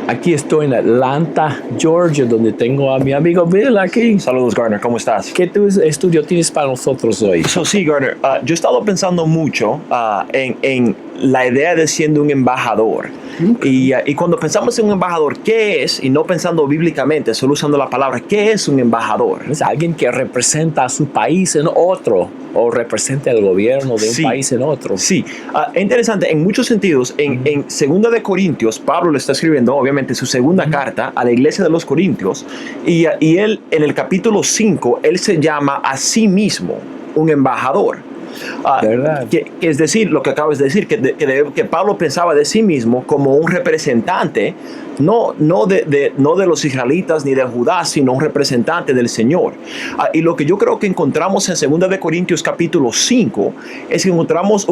Aquí estoy en Atlanta, Georgia, donde tengo a mi amigo Bill aquí. Saludos, Garner, ¿cómo estás? ¿Qué estudio tienes para nosotros hoy? Sí, Garner, yo he estado pensando mucho en la idea de siendo un embajador. Okay. Y cuando pensamos en un embajador, ¿qué es? Y no pensando bíblicamente, solo usando la palabra, ¿qué es un embajador? Es alguien que representa a su país en otro, o representa el gobierno de un país en otro. Sí, es interesante, en muchos sentidos, en 2 de Corintios, Pablo le está escribiendo, obviamente, su segunda carta a la iglesia de los Corintios, y él, en el capítulo 5, él se llama a sí mismo un embajador. Que es decir, lo que acabas de decir, que Pablo pensaba de sí mismo como un representante, no de los israelitas ni de Judá, sino un representante del Señor. Y lo que yo creo que encontramos en 2 de Corintios capítulo 5 es que encontramos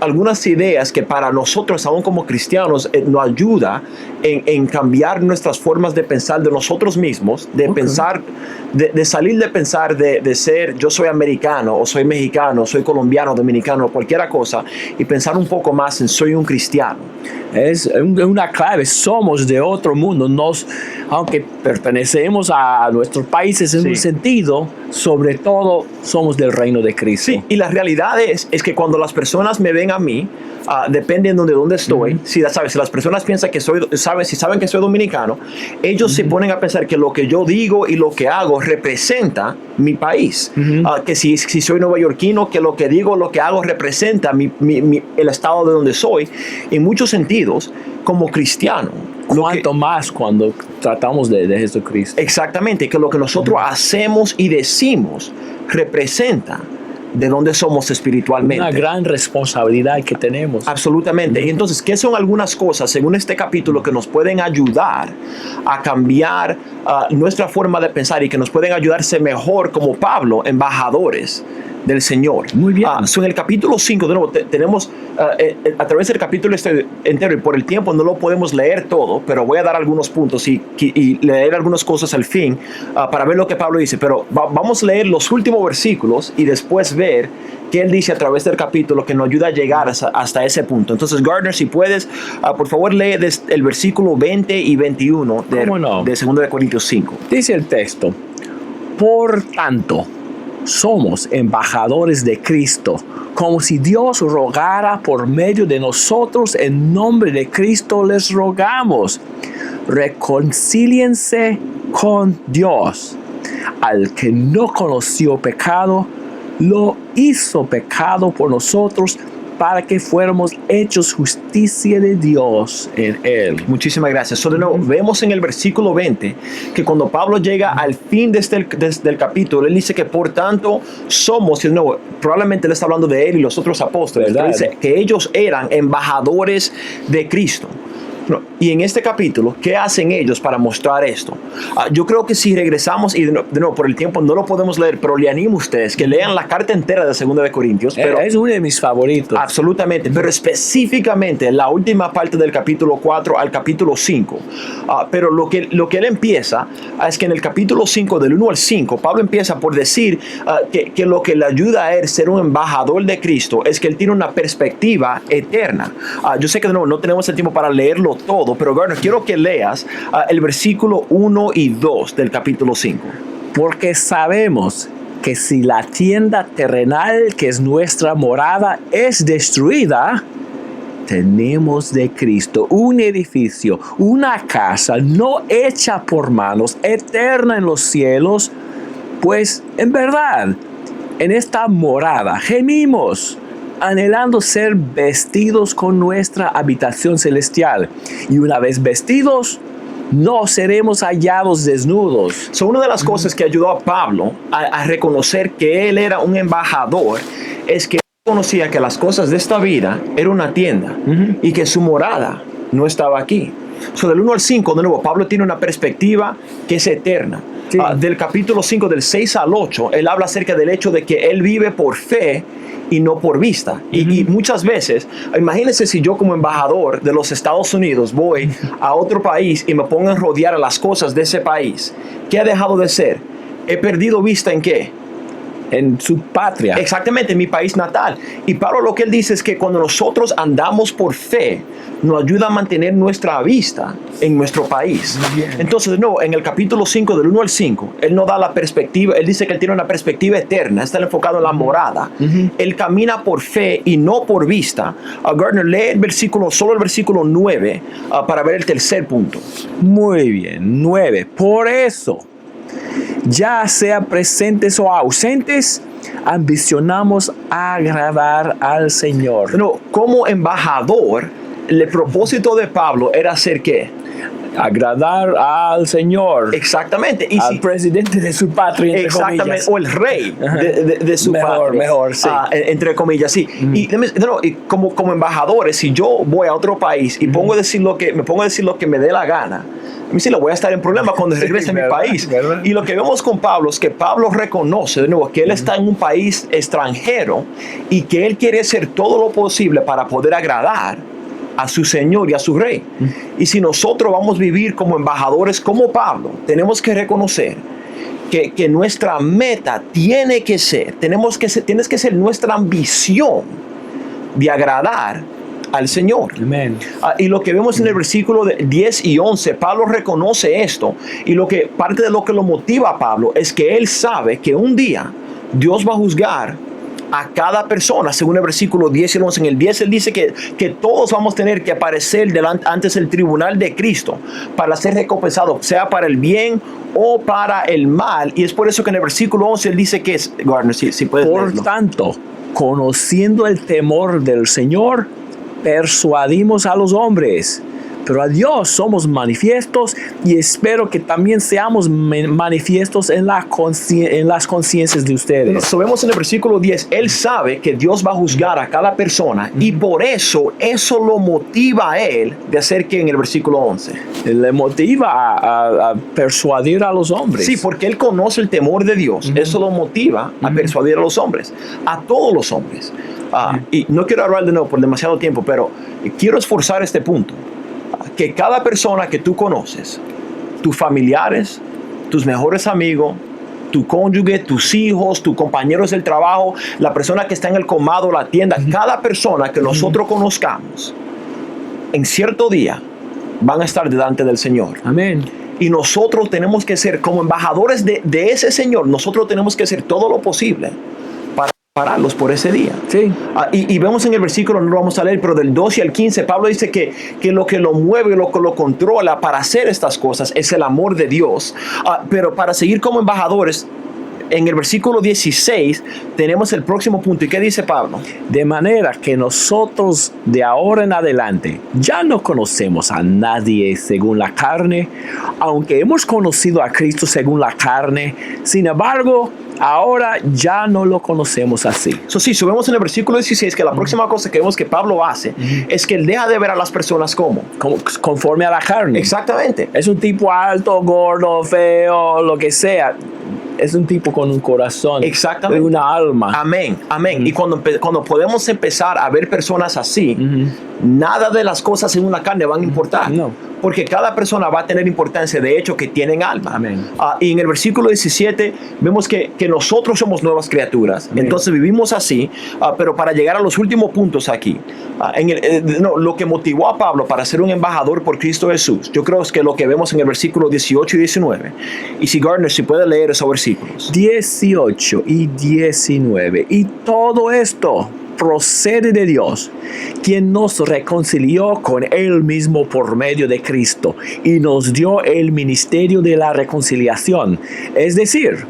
algunas ideas que para nosotros, aún como cristianos, nos ayuda en cambiar nuestras formas de pensar de nosotros mismos, de pensar, de salir de pensar de ser yo soy americano o soy mexicano, soy colombiano, dominicano, cualquier cosa, y pensar un poco más en soy un cristiano. Es una clave, somos de otro mundo, aunque pertenecemos a nuestros países en un sentido, sobre todo somos del reino de Cristo. Sí, y la realidad es que cuando las personas me ven a mí, dependiendo de dónde estoy, si las personas piensan que saben que soy dominicano, ellos se ponen a pensar que lo que yo digo y lo que hago representa mi país. Que si soy neoyorquino, que lo que digo, lo que hago representa el estado de donde soy, en muchos sentidos, como cristiano. Cuanto más cuando tratamos de Jesucristo. Exactamente, que lo que nosotros hacemos y decimos representa de dónde somos espiritualmente. Una gran responsabilidad que tenemos. Absolutamente. Y entonces, ¿qué son algunas cosas, según este capítulo, que nos pueden ayudar a cambiar nuestra forma de pensar y que nos pueden ayudar a ser mejor como Pablo, embajadores del Señor? Muy bien. En el capítulo 5, de nuevo, tenemos a través del capítulo entero, y por el tiempo no lo podemos leer todo, pero voy a dar algunos puntos y leer algunas cosas al fin para ver lo que Pablo dice. Pero vamos a leer los últimos versículos y después ver qué él dice a través del capítulo que nos ayuda a llegar hasta ese punto. Entonces, Gardner, si puedes, por favor, lee el versículo 20 y 21 de 2 de Corintios 5. Dice el texto: por tanto, somos embajadores de Cristo, como si Dios rogara por medio de nosotros. En nombre de Cristo les rogamos, reconcíliense con Dios. Al que no conoció pecado, lo hizo pecado por nosotros, para que fuéramos hechos justicia de Dios en él. Muchísimas gracias. De nuevo, vemos en el versículo 20 que cuando Pablo llega al fin del capítulo, él dice que por tanto somos, y de nuevo, probablemente él está hablando de él y los otros apóstoles, pero dice que ellos eran embajadores de Cristo. Y en este capítulo, ¿qué hacen ellos para mostrar esto? Yo creo que si regresamos, y de nuevo, por el tiempo no lo podemos leer, pero le animo a ustedes que lean la carta entera de 2 de Corintios. Pero, es uno de mis favoritos. Absolutamente, pero específicamente la última parte del capítulo 4 al capítulo 5. Pero lo que él empieza es que en el capítulo 5, del 1 al 5, Pablo empieza por decir que lo que le ayuda a él ser un embajador de Cristo es que él tiene una perspectiva eterna. Yo sé que de nuevo no tenemos el tiempo para leerlo todo, pero Garner, quiero que leas el versículo 1 y 2 del capítulo 5. Porque sabemos que si la tienda terrenal, que es nuestra morada, es destruida, tenemos de Cristo un edificio, una casa no hecha por manos, eterna en los cielos. Pues en verdad, en esta morada gemimos, anhelando ser vestidos con nuestra habitación celestial. Y una vez vestidos, no seremos hallados desnudos. Una de las cosas que ayudó a Pablo a reconocer que él era un embajador es que él conocía que las cosas de esta vida era una tienda y que su morada no estaba aquí. Del 1 al 5, de nuevo, Pablo tiene una perspectiva que es eterna. Sí. Del capítulo 5, del 6 al 8, él habla acerca del hecho de que él vive por fe y no por vista. Y muchas veces, imagínense si yo como embajador de los Estados Unidos voy a otro país y me pongo a rodear a las cosas de ese país. ¿Qué ha dejado de ser? ¿He perdido vista en qué? en su patria. Exactamente, en mi país natal. Y Pablo lo que él dice es que cuando nosotros andamos por fe, nos ayuda a mantener nuestra vista en nuestro país. Entonces, no, en el capítulo 5, del 1 al 5, él nos da la perspectiva, él dice que él tiene una perspectiva eterna, está enfocado en la morada. Él camina por fe y no por vista. Gardner, lee solo el versículo 9 para ver el tercer punto. Muy bien, 9. Por eso, ya sea presentes o ausentes, ambicionamos agradar al Señor. No, como embajador, el propósito de Pablo era hacer ¿qué? Agradar al Señor. Exactamente. Y al presidente de su patria, entre exactamente, comillas. O el rey de su patria. Mejor, sí. Entre comillas, sí. Y como embajadores, si yo voy a otro país y me pongo a decir lo que me dé la gana, a mí sí lo voy a estar en problema cuando regrese a mi país. ¿Verdad? Y lo que vemos con Pablo es que Pablo reconoce de nuevo que él está en un país extranjero y que él quiere hacer todo lo posible para poder agradar a su Señor y a su Rey. Y si nosotros vamos a vivir como embajadores como Pablo, tenemos que reconocer que nuestra meta tiene que ser nuestra ambición de agradar al Señor. Amén. Y lo que vemos en el versículo 10 y 11, Pablo reconoce esto, y parte de lo que lo motiva a Pablo es que él sabe que un día Dios va a juzgar a cada persona, según el versículo 10 y 11. En el 10 él dice que todos vamos a tener que aparecer antes del tribunal de Cristo para ser recompensados, sea para el bien o para el mal. Y es por eso que en el versículo 11 él dice que es, Gardner, si puedes por leerlo. tanto, conociendo el temor del Señor, persuadimos a los hombres, pero a Dios somos manifiestos, y espero que también seamos manifiestos en las conciencias de ustedes. Vemos en el versículo 10, él sabe que Dios va a juzgar a cada persona, y por eso lo motiva a él de hacer que en el versículo 11. Le motiva a persuadir a los hombres. Sí, porque él conoce el temor de Dios. Eso lo motiva a persuadir a los hombres, a todos los hombres. Y no quiero hablar de nuevo por demasiado tiempo, pero quiero esforzar este punto. Que cada persona que tú conoces, tus familiares, tus mejores amigos, tu cónyuge, tus hijos, tus compañeros del trabajo, la persona que está en el colmado, la tienda, cada persona que nosotros conozcamos, en cierto día van a estar delante del Señor. Amén. Y nosotros tenemos que ser como embajadores de ese Señor. Nosotros tenemos que hacer todo lo posible para pararlos por ese día. Sí. Y vemos en el versículo, no lo vamos a leer, pero del 12 al 15, Pablo dice que lo que lo mueve, lo que lo controla para hacer estas cosas es el amor de Dios. Pero para seguir como embajadores, en el versículo 16 tenemos el próximo punto. ¿Y qué dice Pablo? De manera que nosotros de ahora en adelante ya no conocemos a nadie según la carne, aunque hemos conocido a Cristo según la carne. Sin embargo, ahora ya no lo conocemos así. Sí, vemos en el versículo 16 que la próxima cosa que vemos que Pablo hace es que él deja de ver a las personas como conforme a la carne. Exactamente. Es un tipo alto, gordo, feo, lo que sea. Es un tipo con un corazón. Exactamente. Y una alma. Amén, amén. Y cuando podemos empezar a ver personas así, nada de las cosas en una carne van a importar. No. Porque cada persona va a tener importancia, de hecho, que tienen alma. Amén. Y en el versículo 17 vemos que nosotros somos nuevas criaturas. Amén. Entonces vivimos así, pero para llegar a los últimos puntos aquí, lo que motivó a Pablo para ser un embajador por Cristo Jesús, yo creo que lo que vemos en el versículo 18 y 19. Y si Gardner, si puede leer esos versículos. 18 y 19. Y todo esto procede de Dios, quien nos reconcilió con Él mismo por medio de Cristo y nos dio el ministerio de la reconciliación. Es decir,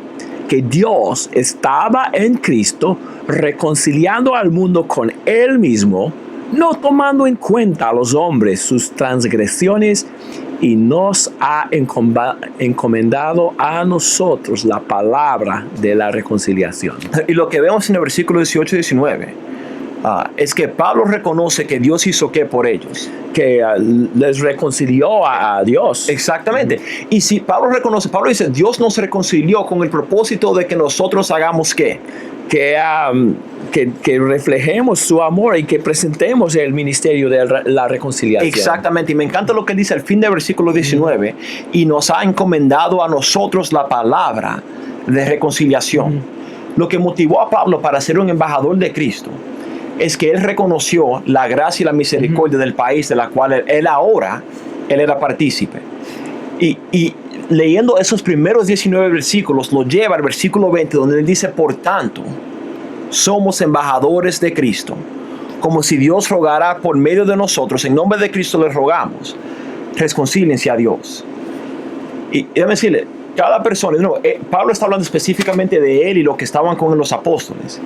que Dios estaba en Cristo reconciliando al mundo con Él mismo, no tomando en cuenta a los hombres sus transgresiones, y nos ha encomendado a nosotros la palabra de la reconciliación. Y lo que vemos en el versículo 18 y 19 es que Pablo reconoce que Dios hizo ¿qué por ellos? Que les reconcilió a Dios. Exactamente. Y si Pablo dice, Dios nos reconcilió con el propósito de que nosotros hagamos ¿qué? Que reflejemos su amor y que presentemos el ministerio de la reconciliación. Exactamente, y me encanta lo que dice al fin del versículo 19, y nos ha encomendado a nosotros la palabra de reconciliación. Lo que motivó a Pablo para ser un embajador de Cristo es que él reconoció la gracia y la misericordia del país de la cual él era partícipe. Y leyendo esos primeros 19 versículos, lo lleva al versículo 20, donde él dice: por tanto, somos embajadores de Cristo, como si Dios rogara por medio de nosotros. En nombre de Cristo les rogamos, reconcíliense a Dios. Y déjame decirle, cada persona, Pablo está hablando específicamente de él y lo que estaban con los apóstoles.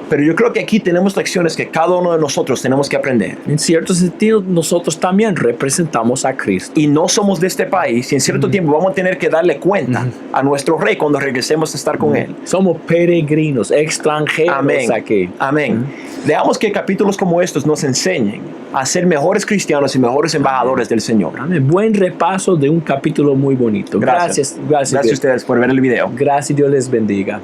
Pero yo creo que aquí tenemos lecciones que cada uno de nosotros tenemos que aprender. En cierto sentido, nosotros también representamos a Cristo. Y no somos de este país, y en cierto tiempo vamos a tener que darle cuenta a nuestro rey cuando regresemos a estar con él. Somos peregrinos, extranjeros aquí. Amén. Dejamos que capítulos como estos nos enseñen a ser mejores cristianos y mejores embajadores del Señor. Amén. Buen repaso de un capítulo muy bonito. Gracias Gracias a ustedes por ver el video. Gracias, Dios les bendiga.